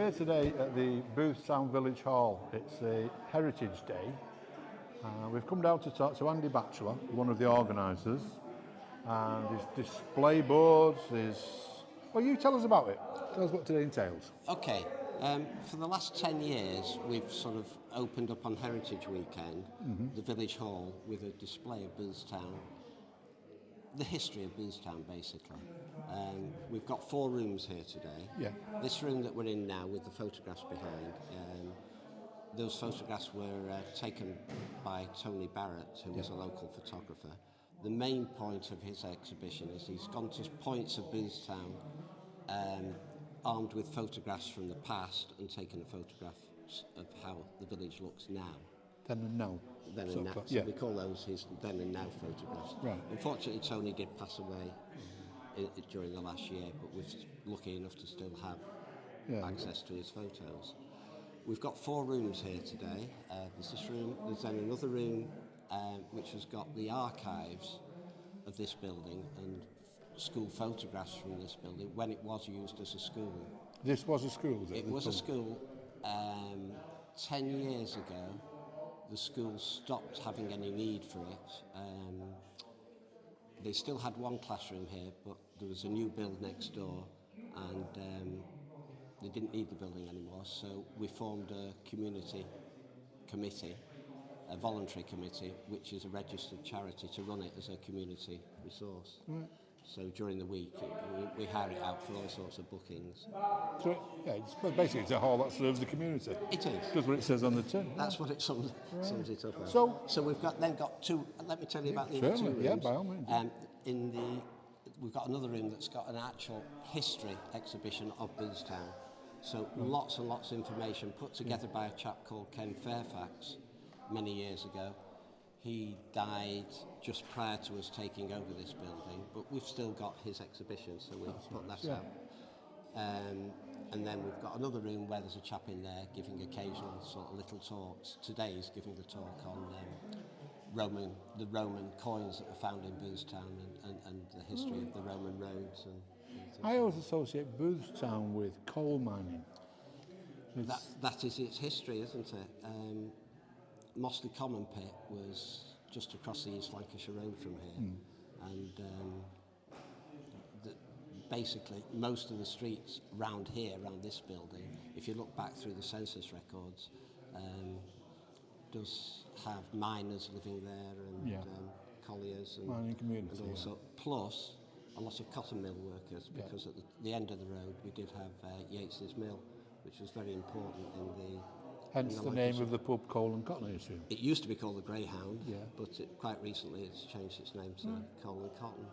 here today at the Boothstown Village Hall. It's a Heritage Day. We've come down to talk to Andy Batchelor, one of the organisers, and his display boards, Well, you tell us about it. Tell us what today entails. Okay, for the last 10 years we've sort of opened up on Heritage Weekend, the Village Hall, with a display of Boothstown, the history of Boothstown basically. We've got 4 rooms here today. Yeah. This room that we're in now with the photographs behind, those photographs were taken by Tony Barrett, who was a local photographer. The main point of his exhibition is he's gone to points of Boothstown armed with photographs from the past and taken a photograph of how the village looks now. Then and now. Then and now. So we call those his then and now photographs. Right. Unfortunately, Tony did pass away during the last year, but we're lucky enough to still have access to his photos. We've got 4 rooms here today. There's this room, there's then another room which has got the archives of this building and school photographs from this building when it was used as a school. This was a school, was it? It was a school. 10 years ago, the school stopped having any need for it. They still had one classroom here, but there was a new build next door, and they didn't need the building anymore, so we formed a community committee, a voluntary committee, which is a registered charity, to run it as a community resource. Right. So during the week, we hire it out for all sorts of bookings. So basically it's a hall that serves the community. It is. That's what it says on the tin. That's what it sums it up as. So we've got 2. Let me tell you about the other 2 rooms. Yeah, by all means. We've got another room that's got an actual history exhibition of Boothstown. So lots and lots of information put together by a chap called Ken Fairfax many years ago. He died just prior to us taking over this building, but we've still got his exhibition, so we've put that out. And then we've got another room where there's a chap in there giving occasional sort of little talks. Today he's giving the talk on the Roman coins that were found in Boothstown and the history of the Roman roads. I always associate Boothstown with coal mining. That is its history, isn't it? Mossley Common Pit was just across the East Lancashire Road from here, and basically most of the streets around this building, if you look back through the census records, does have miners living there and colliers and mining community, and also plus a lot of cotton mill workers, because at the end of the road we did have Yates's Mill, which was very important in the. Hence the name of the pub, Coal and Cotton, I assume. It used to be called the Greyhound, but quite recently it's changed its name to Coal and Cotton.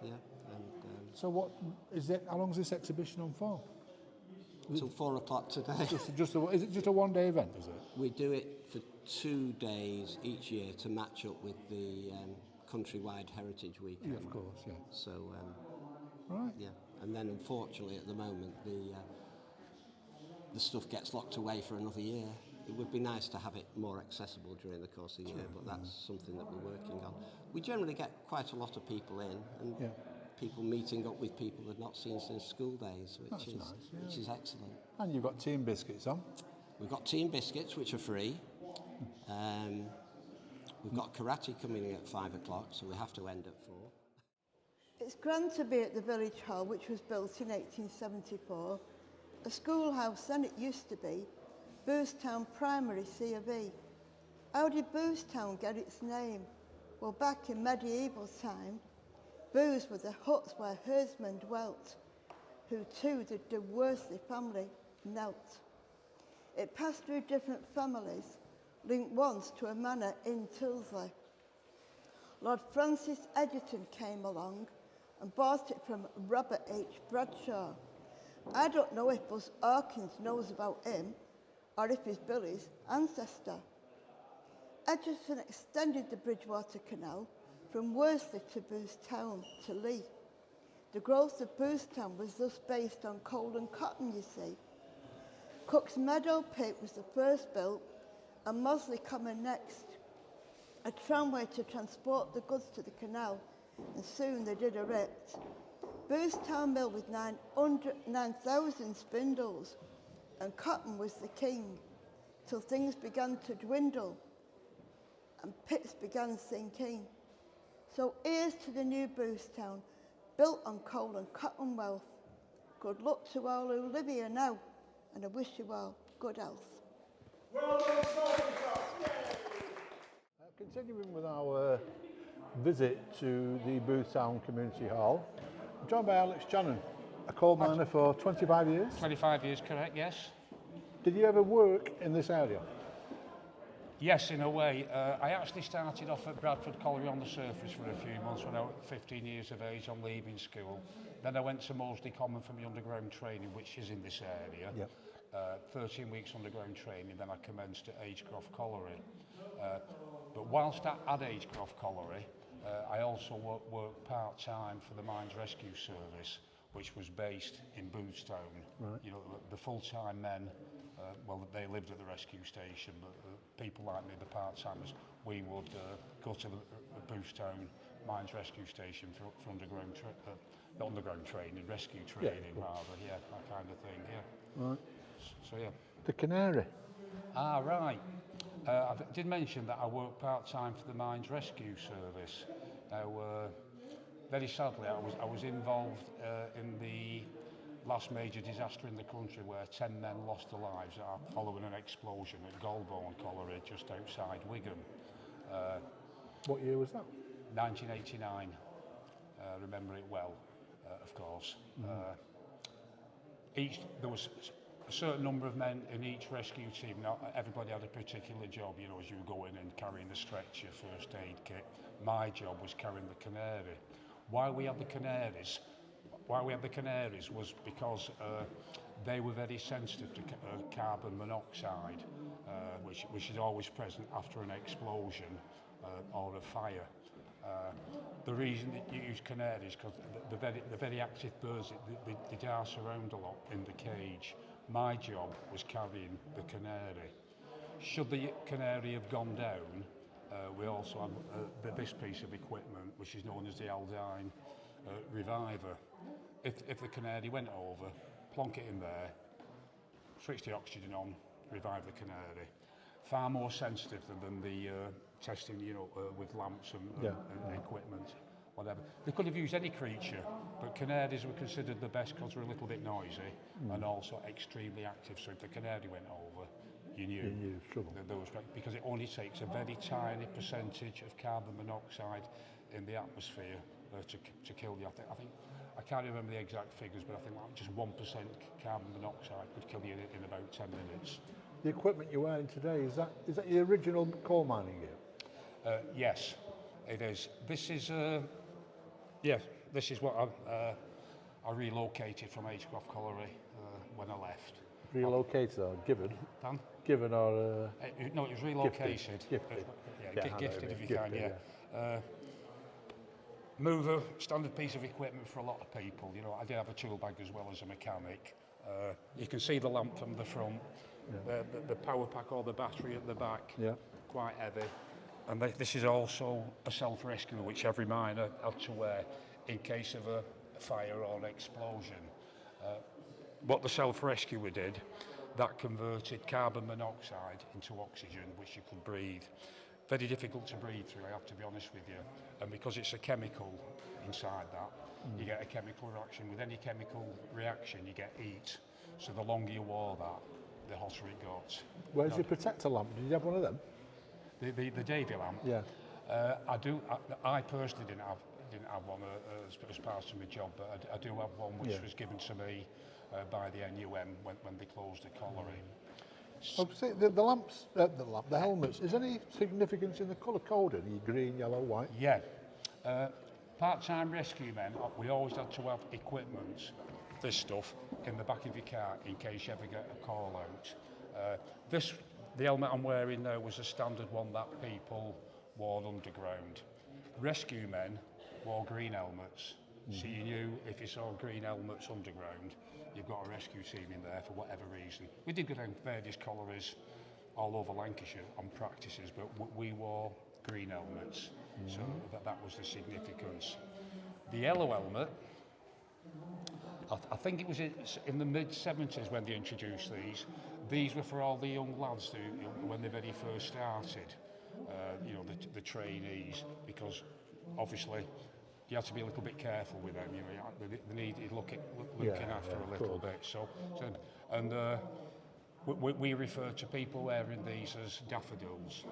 Yeah. And, so what is it? How long is this exhibition on for? Until 4 o'clock today. Is it just a one-day event? Is it? We do it for 2 days each year to match up with the countrywide Heritage Weekend. Yeah, of course. Yeah. So. Right. Yeah, and then unfortunately at the moment the stuff gets locked away for another year. It would be nice to have it more accessible during the course of the year, but that's something that we're working on. We generally get quite a lot of people in, and people meeting up with people they've not seen since school days, which is excellent. And you've got team biscuits on? We've got team biscuits, which are free. We've got karate coming in at 5 o'clock, so we have to end at 4. It's grand to be at the Village Hall, which was built in 1874. A schoolhouse then it used to be, Boothstown Primary C of E. How did Boothstown get its name? Well, back in medieval time, Booths were the huts where herdsmen dwelt, who too the Worsley family knelt. It passed through different families, linked once to a manor in Tylsey. Lord Francis Egerton came along and bought it from Robert H. Bradshaw. I don't know if Buzz Hawkins knows about him or if he's Billy's ancestor. Egerton extended the Bridgewater Canal from Worsley to Boothstown to Lee. The growth of Boothstown was thus based on coal and cotton, you see. Cook's Meadow Pit was the first built and Mossley Common next. A tramway to transport the goods to the canal, and soon they did erect. Boothstown Mill with 9,000 spindles and cotton was the king, till things began to dwindle and pits began sinking. So here's to the new Boothstown, built on coal and cotton wealth. Good luck to all who live here now, and I wish you all good health. Continuing with our visit to the Boothstown Community Hall, I'm joined by Alex Jannon, a coal miner for 25 years. 25 years, correct, yes. Did you ever work in this area? Yes, in a way. I actually started off at Bradford Colliery on the surface for a few months when I was 15 years of age on leaving school. Then I went to Moseley Common for my underground training, which is in this area. Yep. 13 weeks underground training, then I commenced at Agecroft Colliery. But whilst at Agecroft Colliery, I also worked part-time for the Mines Rescue Service, which was based in Boothstown. Right. You know, the full-time men, well, they lived at the rescue station, but people like me, the part-timers, we would go to the Boothstown Mines Rescue Station for underground training, rescue training, rather, yeah, that kind of thing, yeah. Right. So, yeah. The Canary. Ah, right. I did mention that I work part-time for the Mines Rescue Service. Now, very sadly, I was involved in the last major disaster in the country where 10 men lost their lives following an explosion at Golborne Colliery just outside Wigan. What year was that? 1989. Remember it well, of course. There was a certain number of men in each rescue team. Not everybody had a particular job, you know, as you go in and carrying the stretcher, first aid kit. My job was carrying the Canary. Why we had the Canaries was because they were very sensitive to carbon monoxide, which is always present after an explosion or a fire. The reason that you use canaries is because the very active birds, they dance around a lot in the cage. My job was carrying the Canary. Should the Canary have gone down, we also have this piece of equipment, which is known as the Aldine Reviver. If the Canary went over, plonk it in there, switch the oxygen on, revive the Canary. Far more sensitive than the testing, you know, with lamps and equipment, whatever. They could have used any creature, but canaries were considered the best because they're a little bit noisy and also extremely active. So if the canary went over, you knew trouble. That there was, because it only takes a very tiny percentage of carbon monoxide in the atmosphere to kill you. I can't remember the exact figures, but I think like just 1% carbon monoxide could kill you in about 10 minutes. The equipment you're wearing today, is that the original coal mining gear? Yes, it is. This is what I relocated from Agecroft Colliery when I left. Relocated or given? Dan? Given or... no, it was relocated. Gifted. Gifted if you can, yeah. Mover, standard piece of equipment for a lot of people. You know, I did have a tool bag as well as a mechanic. You can see the lamp from the front, the power pack or the battery at the back, quite heavy. And this is also a self-rescue which every miner had to wear in case of a fire or an explosion. What the self-rescuer did, that converted carbon monoxide into oxygen, which you could breathe. Very difficult to breathe through, I have to be honest with you. And because it's a chemical inside that, you get a chemical reaction. With any chemical reaction, you get heat. So the longer you wore that, the hotter it got. Where's your protector lamp? Did you have one of them? The Davy lamp? Yeah. I personally didn't have one as part of my job, but I do have one which was given to me by the NUM when they closed the colliery. Oh, see, the lamps, the helmets, is any significance in the colour coding? Are you green, yellow, white? Yeah. Part-time rescue men, we always had to have equipment, this stuff, in the back of your car in case you ever get a call out. The helmet I'm wearing now was a standard one that people wore underground. Rescue men wore green helmets, so you knew if you saw green helmets underground, you've got a rescue team in there for whatever reason. We did go down various collieries all over Lancashire on practices, but we wore green helmets, so that was the significance. The yellow helmet, I think it was in the mid-70s when they introduced these. These were for all the young lads when they very first started, you know, the trainees, because obviously you had to be a little bit careful with them, you know, they needed looking after a little bit. And we refer to people wearing these as daffodils.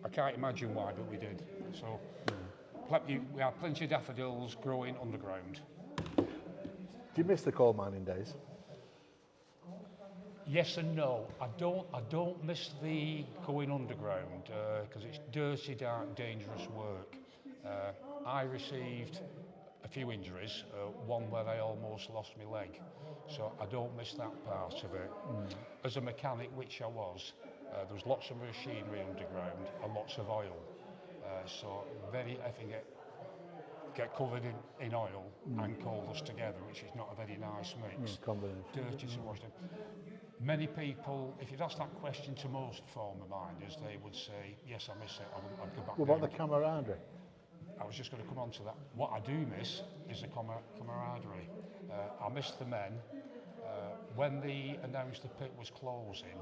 I can't imagine why, but we did. So we had plenty of daffodils growing underground. Do you miss the coal mining days? Yes and no. I don't miss the going underground because it's dirty, dark, dangerous work. I received a few injuries, one where I almost lost my leg, so I don't miss that part of it. As a mechanic, which I was, there was lots of machinery underground and lots of oil, so I think get covered in oil and coal dust together, which is not a very nice mix. Dirty to wash them. Many people, if you'd ask that question to most former miners, they would say, yes, I miss it, I'd go back. What about the camaraderie? I was just going to come on to that. What I do miss is the camaraderie. I miss the men. When they announced the pit was closing,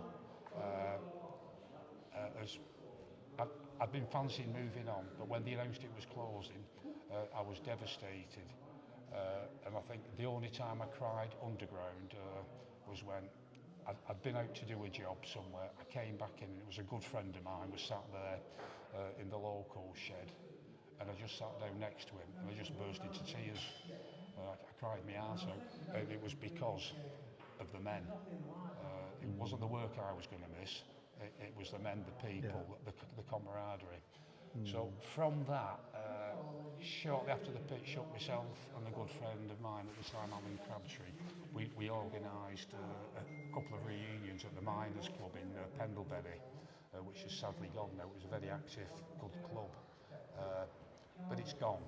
I'd been fancying moving on, but when they announced it was closing, I was devastated. And I think the only time I cried underground was when I'd been out to do a job somewhere. I came back in and it was a good friend of mine was sat there in the local shed, and I just sat down next to him and I just burst into tears. I cried my heart out, and it was because of the men. It wasn't the work I was going to miss, it was the men, the people, the camaraderie. So from that, shortly after the pit shut, myself and a good friend of mine at the time, Alan Crabtree, we organised a couple of reunions at the Miners Club in Pendlebury, which is sadly gone now. It was a very active, good club, but it's gone.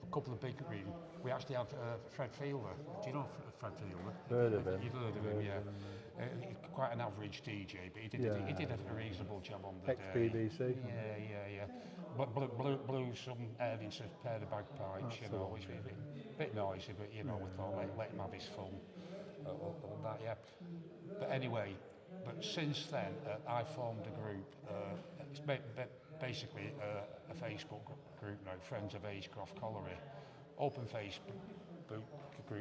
A couple of big reunions. We actually had Fred Fielder. Do you know Fred Fielder? Heard of him. You've heard of him, yeah. Quite an average DJ, but he did a reasonable job on the day. Ex-BBC. Yeah. But blew some air into a pair of bagpipes, you know, which was a bit noisy, but you know, we thought let him have his fun. That, yeah. But anyway, but since then, I formed a group. It's basically a Facebook group now, Friends of Agecroft Colliery, open Facebook group,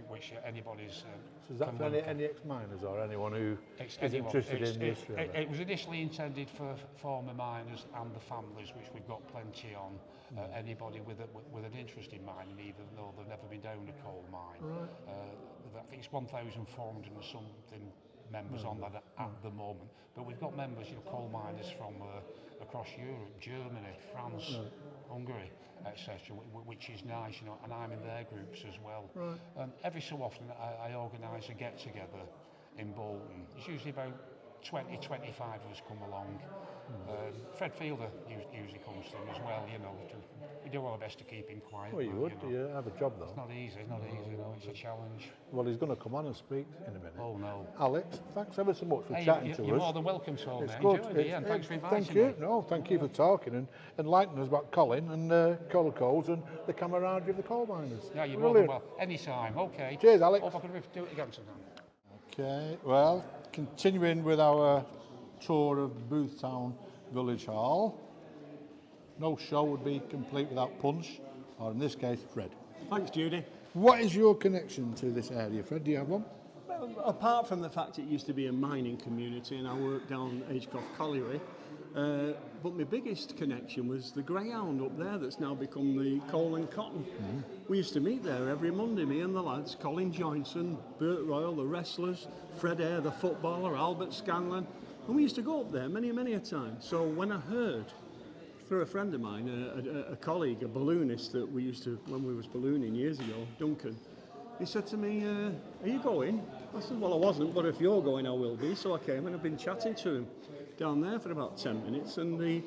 which anybody's. So is that for any ex-miners or anyone who is interested in the history of it? It was initially intended for former miners and the families, which we've got plenty on. Anybody with an interest in mining, even though they've never been down a coal mine. Right. I think it's 1,400 and something members on that at the moment. But we've got members, coal miners from across Europe, Germany, France, Hungary, etc., which is nice, and I'm in their groups as well. Right. Every so often I organise a get-together in Bolton. It's usually about 20, 25 of us come along. Fred Fielder usually comes to them as well, we do our best to keep him quiet. Well, you would, you have a job though. It's not easy, it's a challenge. Well, he's going to come on and speak in a minute. Oh no. Alex, thanks ever so much for chatting to us. You're more than welcome, Tom. It's good. And thanks for inviting me. Thank you. No, thank you for talking and enlightening us about Colin and coal coals and the camaraderie of the coal miners. Yeah, you're more than well. Anytime, okay. Cheers, Alex. Hope I can do it again sometime. Okay, well, continuing with our tour of Boothstown Village Hall. No show would be complete without Punch, or in this case, Fred. Thanks, Judy. What is your connection to this area, Fred? Do you have one? Well, apart from the fact it used to be a mining community and I worked down Agecroft Colliery, but my biggest connection was the Greyhound up there that's now become the Coal and Cotton. We used to meet there every Monday, me and the lads, Colin Johnson, Bert Royal, the wrestlers, Fred Eyre, the footballer, Albert Scanlon, and we used to go up there many a time. So when I heard through a friend of mine, a colleague, a balloonist that we used to, when we was ballooning years ago, Duncan, he said to me, are you going? I said, well, I wasn't, but if you're going, I will be. So I came and I've been chatting to him down there for about 10 minutes, and the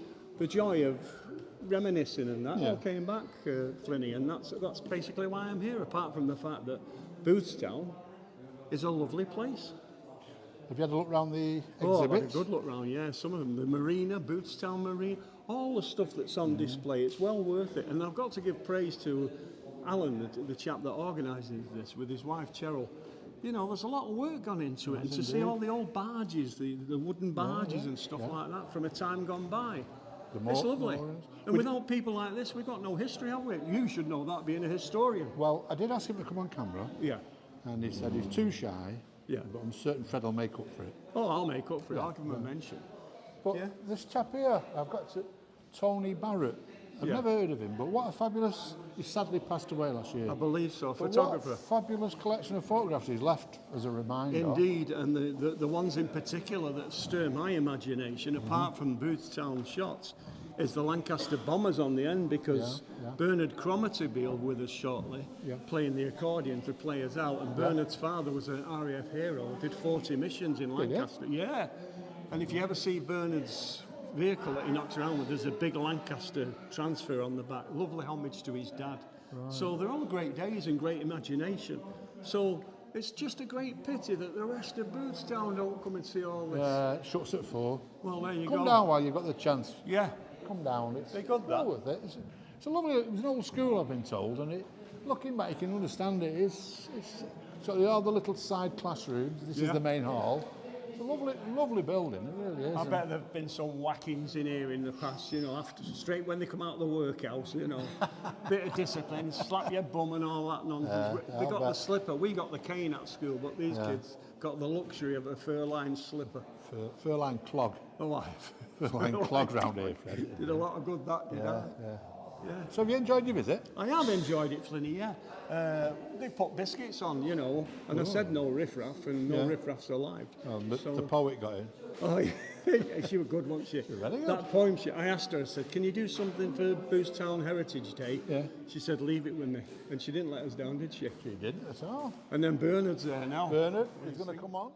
joy of reminiscing and that all came back, Flinny, and that's basically why I'm here, apart from the fact that Boothstown is a lovely place. Have you had a look around the exhibits? Oh, I've had a good look round, yeah. Some of them, the marina, Boothstown Marina, all the stuff that's on display, it's well worth it. And I've got to give praise to Alan, the chap that organises this, with his wife Cheryl, you know, there's a lot of work gone into it. And to see all the old barges, the wooden barges and stuff like that from a time gone by. It's lovely. And without people like this, we've got no history, have we? You should know that, being a historian. Well, I did ask him to come on camera. Yeah. And he said he's too shy. Yeah. But I'm certain Fred will make up for it. Oh, I'll make up for it. I'll give him a mention. But this chap here, I've got to, Tony Barrett. I've never heard of him, but what a fabulous, he sadly passed away last year. I believe so, But photographer. what a fabulous collection of photographs he's left as a reminder. Indeed, and the ones in particular that stir my imagination, apart from Boothstown shots, is the Lancaster Bombers on the end, because Bernard Cromarty will be with us shortly, playing the accordion to play us out, and Bernard's father was an RAF hero, did 40 missions in Lancaster. Yeah, and if you ever see Bernard's vehicle that he knocks around with, there's a big Lancaster transfer on the back. Lovely homage to his dad. So they're all great days and great imagination. So it's just a great pity that the rest of Boothstown don't come and see all this. Shuts at 4. Well, there you go. Come down while you've got the chance. Yeah. Come down. It's They got that. well worth it. It's a lovely. It was an old school, I've been told, and looking back, you can understand it. It's so there are the little side classrooms. This is the main hall. It's a lovely building. It really is. I bet there've been some whackings in here in the past, you know, after straight when they come out of the workhouse, you know, bit of discipline, slap your bum and all that nonsense. They got the slipper. We got the cane at school, but these kids got the luxury of a fur-lined slipper. Fur-lined clog. Oh, Fur-lined clog round here, Fred. Did a lot of good that, did I? Yeah. So have you enjoyed your visit? I have enjoyed it, Flinny, yeah. They put biscuits on, you know, and I said no riffraff, and no riffraff's alive. Oh, the poet got in. Oh, yeah. She was good, wasn't she? Very good. That poem, I asked her, I said, can you do something for Boothstown Heritage Day? Yeah. She said, leave it with me. And she didn't let us down, did she? She didn't at all. And then Bernard's there now. Bernard is going to come on.